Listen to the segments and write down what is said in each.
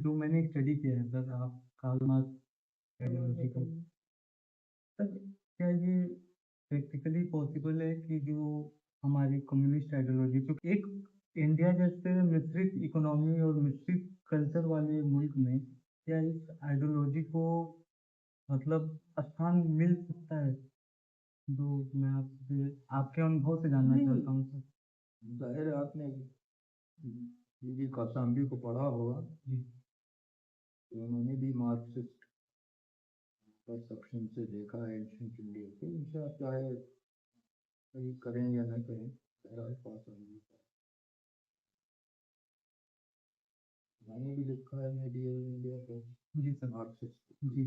जो मैंने स्टडी किया है सर, आप कार्ल मार्क्स आइडियोलॉजी को, सर क्या ये प्रैक्टिकली पॉसिबल है कि जो हमारी कम्युनिस्ट आइडियोलॉजी, क्योंकि एक इंडिया जैसे मिश्रित इकोनॉमी और मिश्रित कल्चर वाले मुल्क में क्या इस आइडियोलॉजी को मतलब स्थान मिल सकता है? जो मैं आपसे आपके अनुभव से जानना नहीं, चाहता हूँ सर। जाहिर है आपने जी कौशाम्बी को पढ़ा होगा, जी तो उन्होंने भी मार्क्सिस्ट परसेप्शन से देखा है एंशिएंट इंडिया को। इनसे आप चाहे कहीं करें या न करें, बहरहाल कौशाम्बी का मैंने भी लिखा है मेडिएवल इंडिया को जी सर। मार्क्सिस्ट। जी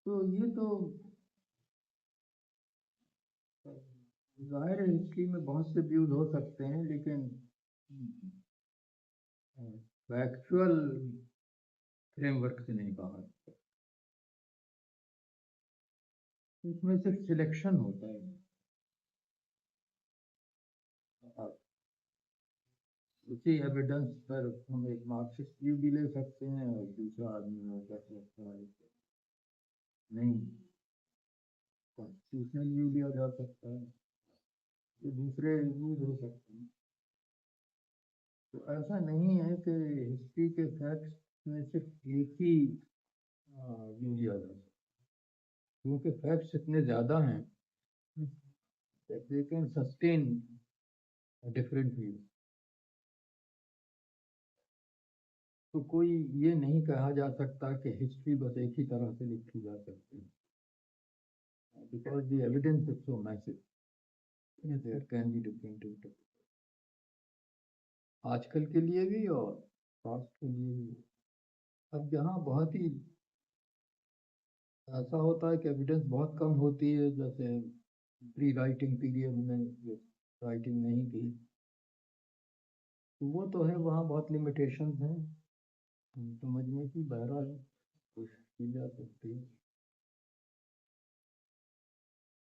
तो ये तो जाहिर है हिस्ट्री में बहुत से व्यूज हो सकते हैं, लेकिन फैक्चुअल फ्रेमवर्क से नहीं बाहर। इसमें सिर्फ सिलेक्शन होता है। उसी एविडेंस पर हम एक मार्क्सिस्ट व्यू भी ले सकते हैं और दूसरा आदमी कह सकता है नहीं, कॉन्स्टिट्यूशनल व्यू लिया जा सकता है, ये दूसरे व्यूज हो सकते हैं। तो ऐसा नहीं है कि हिस्ट्री के फैक्ट्स में सिर्फ एक ही व्यू लिया जा सकता, क्योंकि फैक्ट्स इतने ज़्यादा हैं that they can sustain a different view। तो कोई ये नहीं कहा जा सकता कि हिस्ट्री बस एक ही तरह से लिखी जा सकती है, because the evidence is so massive, there can be different interpretations आजकल के लिए भी और पास्ट के लिए भी। अब जहाँ बहुत ही ऐसा होता है कि एविडेंस बहुत कम होती है, जैसे प्री राइटिंग पीरियड में जो राइटिंग नहीं की, तो वो तो है, वहाँ बहुत लिमिटेशंस हैं समझने की, बहरहाल कोशिश की जा सकती है।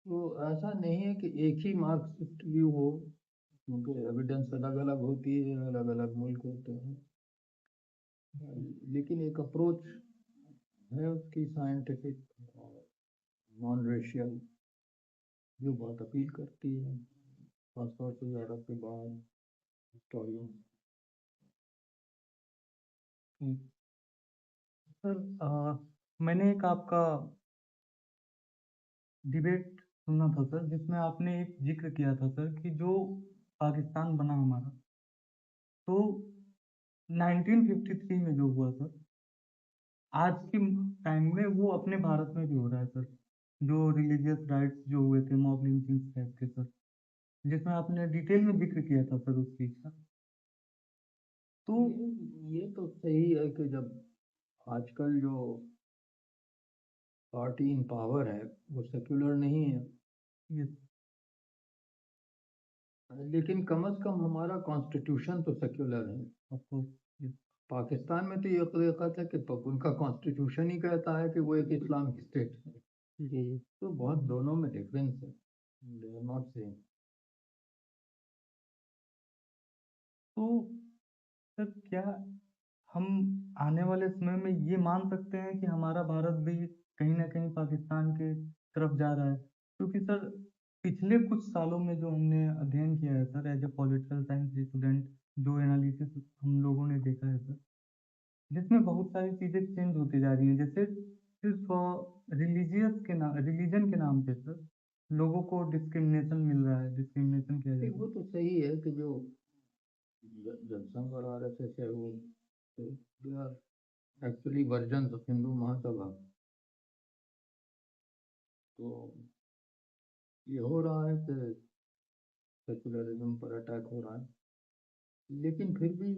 तो ऐसा नहीं है कि एक ही मार्क्सिस्ट व्यू हो, क्योंकि एविडेंस अलग अलग होती है, अलग अलग मुल्क होते हैं, लेकिन एक अप्रोच है उसकी साइंटिफिक और नॉन रेशियल, जो बहुत अपील करती है खासतौर से यूरोप के बाद हिस्टोरियन। सर, मैंने एक आपका डिबेट सुना था सर, जिसमें आपने एक जिक्र किया था सर कि जो पाकिस्तान बना हमारा, तो 1953 में जो हुआ सर, आज के टाइम में वो अपने भारत में भी हो रहा है सर। जो रिलीजियस राइट्स जो हुए थे, मॉब लिंचिंग टाइप के सर, जिसमें आपने डिटेल में जिक्र किया था सर उस चीज़ का। तो ये तो सही है कि जब आजकल जो पार्टी इन पावर है वो सेक्युलर नहीं है, ये लेकिन कम से कम हमारा कॉन्स्टिट्यूशन तो सेक्युलर है। ऑफकोर्स पाकिस्तान में तो ये हकीकत है कि उनका कॉन्स्टिट्यूशन ही कहता है कि वो एक इस्लामिक स्टेट है। जी तो बहुत दोनों में डिफरेंस है, दे आर नॉट सेम। तो सर क्या हम आने वाले समय में ये मान सकते हैं कि हमारा भारत भी कहीं ना कहीं पाकिस्तान के तरफ जा रहा है? क्योंकि सर पिछले कुछ सालों में जो हमने अध्ययन किया है sir, as a political science student, जो एनालिसिस हम लोगों ने देखा है सर, जिसमें बहुत सारी चीज़ें चेंज होती जा रही हैं। जैसे सिर्फ रिलीजन के नाम पे सर लोगों को डिस्क्रिमिनेशन मिल रहा है, डिस्क्रिमिनेशन किया जा रहा वो तो सही है कि जो जनसंघ और आरएसएस है वो they are actually version of Hindu Mahasabha. तो ये हो रहा है कि सेकुलरिज्म पर अटैक हो रहा है, लेकिन फिर भी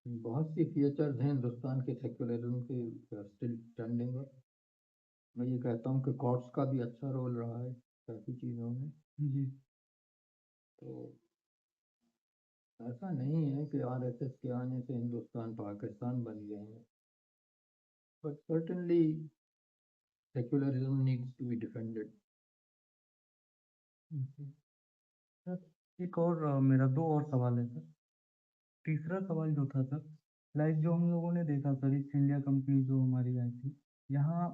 बहुत सी फीचर्स हैं हिंदुस्तान के सेकुलरिज्म के स्टिल स्टैंडिंग अप। मैं ये कहता हूँ कि कोर्ट्स का भी अच्छा रोल रहा है काफ़ी चीज़ों में। है। जी तो ऐसा नहीं है कि आरएसएस के आने से हिंदुस्तान पाकिस्तान बन गए हैं, but certainly secularism needs to be defended. जी। सर एक और मेरा दो और सवाल है सर। तीसरा सवाल जो था सर, लाइक जो हम लोगों ने देखा सर ईस्ट इंडिया कंपनी जो हमारी आई थी, यहाँ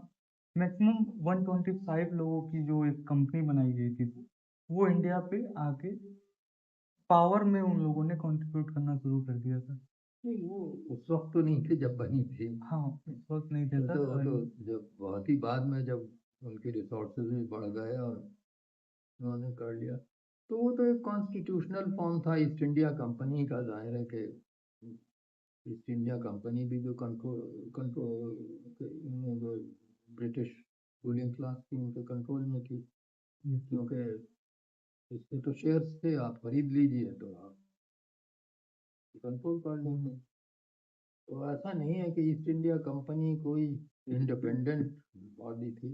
मैक्सिमम 125 लोगों की जो एक कंपनी बनाई गई थी, वो इंडिया पे आके पावर में उन लोगों ने कंट्रीब्यूट करना शुरू कर दिया था। नहीं, वो उस वक्त तो नहीं थे जब बनी थी। हाँ, उस वक़्त नहीं थे वो सर तो जब बहुत ही बाद में जब उनके रिसोर्सेज भी बढ़ गए और उन्होंने कर लिया, तो वो तो एक कॉन्स्टिट्यूशनल फॉर्म था ईस्ट इंडिया कंपनी का। जाहिर है कि ईस्ट इंडिया कंपनी भी जो control control British ruling class की उनके कंट्रोल में थी, क्योंकि इसके तो शेयर्स थे, आप खरीद लीजिए तो आप कंट्रोल कर लेंगे। तो ऐसा नहीं है कि ईस्ट इंडिया कंपनी कोई इंडिपेंडेंट बॉडी थी।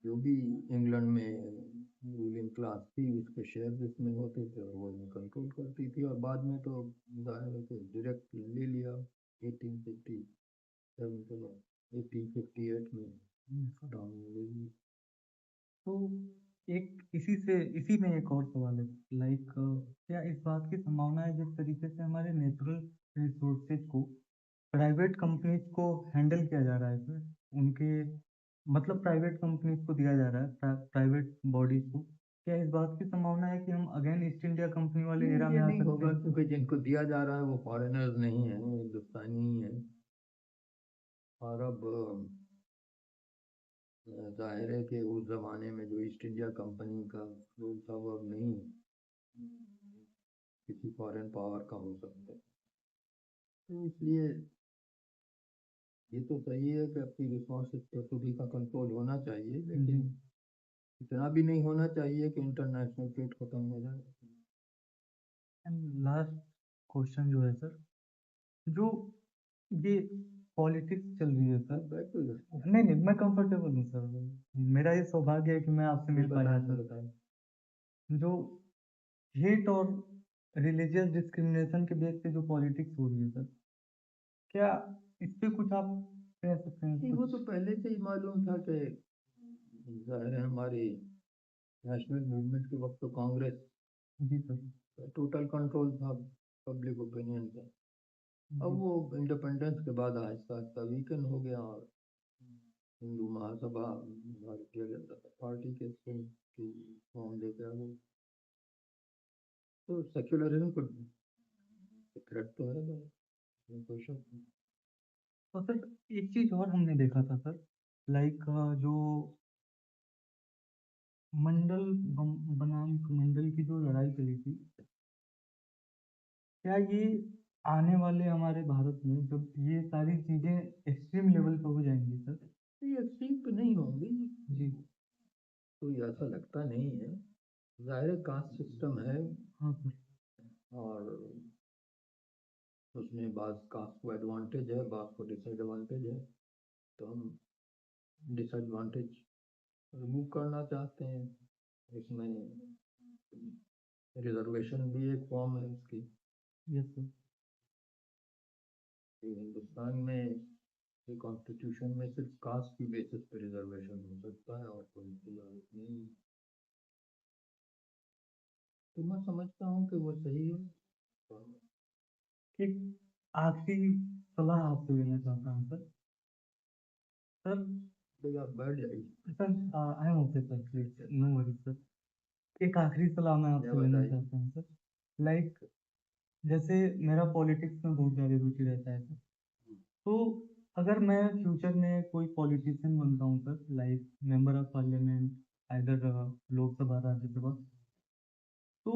जो भी इंग्लैंड में रूलिंग क्लास थी उसके शेयर जिसमें होते थे और वो कंट्रोल करती थी, और बाद में तो जाहिर है कि डायरेक्ट ले लिया 1857 के बाद 1858 में डाउन ले ली। तो एक इसी में एक और सवाल है, लाइक क्या इस बात की संभावना है जिस तरीके से हमारे नेचुरल रिसोर्सेज को प्राइवेट कंपनीज को हैंडल किया जा रहा है सर, उनके मतलब प्राइवेट कंपनीज को दिया जा रहा है, प्राइवेट बॉडीज को, क्या इस बात की संभावना है कि हम अगेन ईस्ट इंडिया कंपनी वाले नहीं, एरा ये में आ नहीं सकते होगा, हैं? क्योंकि जिनको दिया जा रहा है वो फॉरेनर्स नहीं है, वो हिंदुस्तानी ही है। और अब जाहिर है कि उस जमाने में जो ईस्ट इंडिया कंपनी का रूल था वो अब नहीं किसी फॉरेन पावर का हो सकता है। तो इसलिए ये तो सही है कि अपनी रिसोर्सेज पर सभी का कंट्रोल होना चाहिए, लेकिन इतना भी नहीं होना चाहिए कि इंटरनेशनल ट्रेड खत्म हो जाए। एंड लास्ट क्वेश्चन जो है सर, जो ये पॉलिटिक्स चल रही है सर, बैक टू नहीं नहीं मैं कंफर्टेबल हूँ सर, मेरा ये सौभाग्य है कि मैं आपसे मिल पाया बताएं सर। बताएं। जो हेट और रिलीजियस डिस्क्रिमिनेशन के बेस पे जो पॉलिटिक्स हो रही है सर, क्या इस पे कुछ आप कह सकते हैं नहीं, वो कुछ? तो पहले से ही मालूम था कि जाहिर है हमारी नेशनल मूवमेंट के वक्त तो कांग्रेस जी सर। का टोटल कंट्रोल था पब्लिक ओपिनियन का। अब जी। वो इंडिपेंडेंस के बाद आहिस्ता आहिस्ता वीकन हो गया, और हिंदू महासभा भारतीय जनता पार्टी के की फॉर्म लेके आ गई। तो सेक्युलरिज्म को थ्रेट तो है भाई, इसमें कोई शक नहीं। तो सर एक चीज और हमने देखा था सर, लाइक जो मंडल बनाम मंडल की जो लड़ाई चली थी, क्या ये आने वाले हमारे भारत में जब ये सारी चीजें एक्सट्रीम लेवल पे हो जाएंगी सर? ये एक्सट्रीम तो नहीं होंगी, जी। कोई ऐसा लगता नहीं है। जाहिर है कास्ट सिस्टम है, हाँ सर। और उसमें बाज़ कास्ट को एडवांटेज है, बाज़ को डिसएडवांटेज है। तो हम डिसएडवांटेज रिमूव करना चाहते हैं। इसमें रिजर्वेशन भी एक फॉर्म है उसकी। Yes sir. कि हिंदुस्तान में कॉन्स्टिट्यूशन में सिर्फ कास्ट की बेसिस पे रिजर्वेशन हो सकता है और कोई रिजर्वेशन नहीं। तो मैं समझता हूँ कि वो सही है। एक आखिरी सलाह आपसे लेना चाहता हूँ सर। सर तो आप बैठ जाइए sir I am okay sir, please no worry sir. एक आखिरी सलाह मैं या आपसे लेना बताइए। चाहता हूँ सर, लाइक जैसे मेरा पॉलिटिक्स में बहुत ज़्यादा रुचि रहता है सर, तो अगर मैं फ्यूचर में कोई पॉलिटिशियन बनता हूँ sir, like member of parliament, either Lok Sabha Rajya Sabha, तो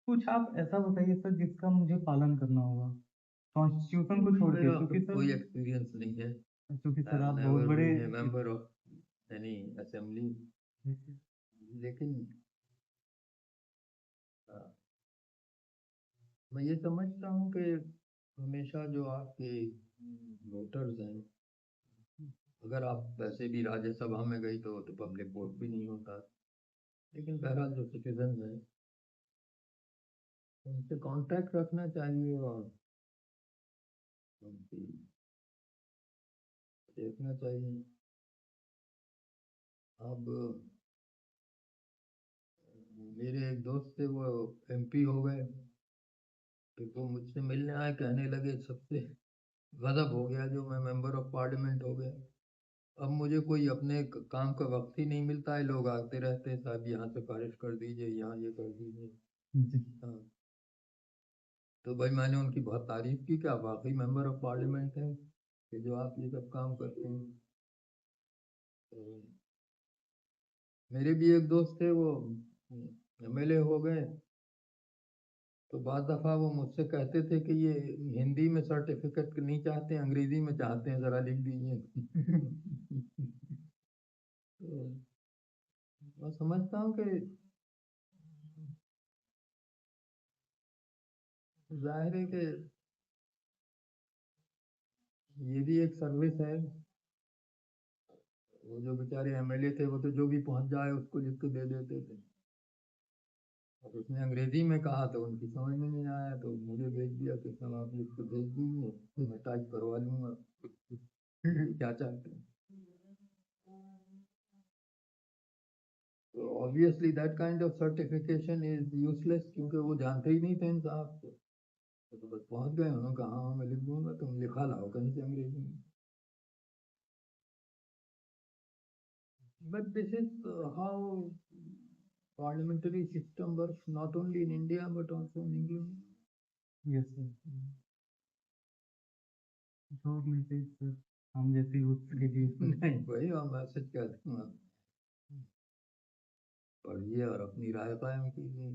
कुछ आप ऐसा बताइए सर जिसका मुझे पालन करना होगा कॉन्स्टिट्यूशन को छोड़ के, मेरा तो क्योंकि कोई सर एक्सपीरियंस नहीं है। आप आई बहुत नेवर बड़े। Been a member of any assembly, लेकिन अ, मैं ये समझता हूँ कि हमेशा जो आपके वोटर्स हैं, अगर आप वैसे भी राज्यसभा में गई तो पब्लिक वोट भी नहीं होता, लेकिन बहरहाल जो सिटीजन है उनसे कांटेक्ट रखना चाहिए और उनकी देखना चाहिए। अब मेरे एक दोस्त थे वो MP हो गए, फिर वो मुझसे मिलने आए, कहने लगे सबसे गजब हो गया जो मैं मेंबर ऑफ पार्लियामेंट हो गया। अब मुझे कोई अपने काम का वक्त ही नहीं मिलता है, लोग आते रहते हैं, साहब यहाँ सिफारिश कर दीजिए, यहाँ ये कर दीजिए। जी। हाँ, तो भाई मैंने उनकी बहुत तारीफ की कि आप वाकई मेंबर ऑफ पार्लियामेंट हैं कि जो आप ये सब काम करते हैं। तो मेरे भी एक दोस्त थे, वो MLA हो गए, तो बाद दफा वो मुझसे कहते थे कि ये हिंदी में सर्टिफिकेट नहीं चाहते, अंग्रेजी में चाहते हैं, जरा लिख दीजिए। तो मैं समझता हूँ कि जाहिर है कि ये भी एक सर्विस है। वो जो बेचारे MLA थे वो तो जो भी पहुंच जाए उसको लिख के दे देते थे, और उसने अंग्रेजी में कहा तो उनकी समझ में नहीं आया, तो मुझे भेज दिया कि सब आप लिख के भेज दीजिए, तो मैं टाइप करवा लूंगा। क्या चाहते हैं। तो obviously that kind of certification is useless, क्योंकि वो जानते ही नहीं थे इन साहब को। तो बस पहुंच गए, उन्होंने कहा हाँ मैं लिख दूंगा, तुम लिखा लाओ कहीं से अंग्रेजी में। But this is how parliamentary system works, not only in India but also in England. Yes sir. Short message sir, हम जैसे यूथ के लिए सर। नहीं भाई, हम मैसेज कहते हैं, पढ़िए और अपनी राय कायम कीजिए।